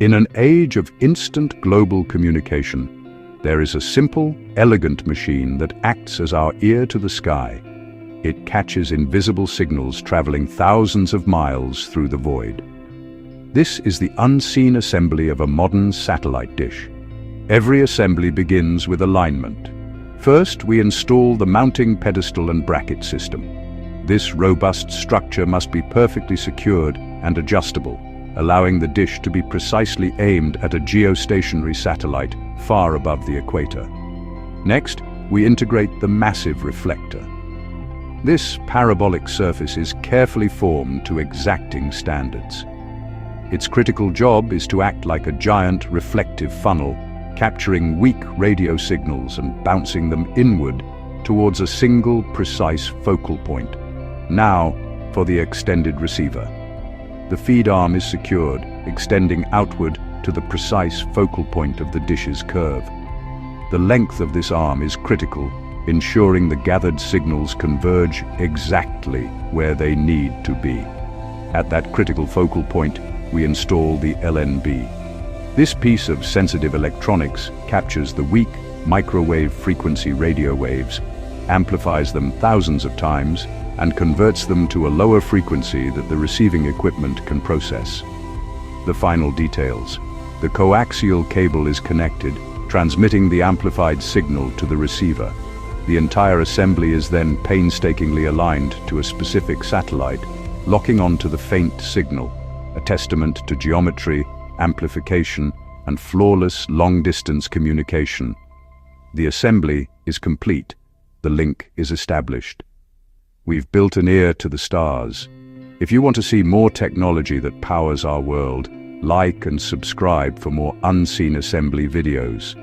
In an age of instant global communication, there is a simple, elegant machine that acts as our ear to the sky. It catches invisible signals traveling thousands of miles through the void. This is the unseen assembly of a modern satellite dish. Every assembly begins with alignment. First, we install the mounting pedestal and bracket system. This robust structure must be perfectly secured and adjustable, allowing the dish to be precisely aimed at a geostationary satellite far above the equator. Next, we integrate the massive reflector. This parabolic surface is carefully formed to exacting standards. Its critical job is to act like a giant reflective funnel, capturing weak radio signals and bouncing them inward towards a single, precise focal point. Now, for the extended receiver. The feed arm is secured, extending outward to the precise focal point of the dish's curve. The length of this arm is critical, ensuring the gathered signals converge exactly where they need to be. At that critical focal point, we install the LNB. This piece of sensitive electronics captures the weak microwave frequency radio waves, amplifies them thousands of times, and converts them to a lower frequency that the receiving equipment can process. The final details. The coaxial cable is connected, transmitting the amplified signal to the receiver. The entire assembly is then painstakingly aligned to a specific satellite, locking onto the faint signal, a testament to geometry, amplification, and flawless long-distance communication. The assembly is complete. The link is established. We've built an ear to the stars. If you want to see more technology that powers our world, like and subscribe for more unseen assembly videos.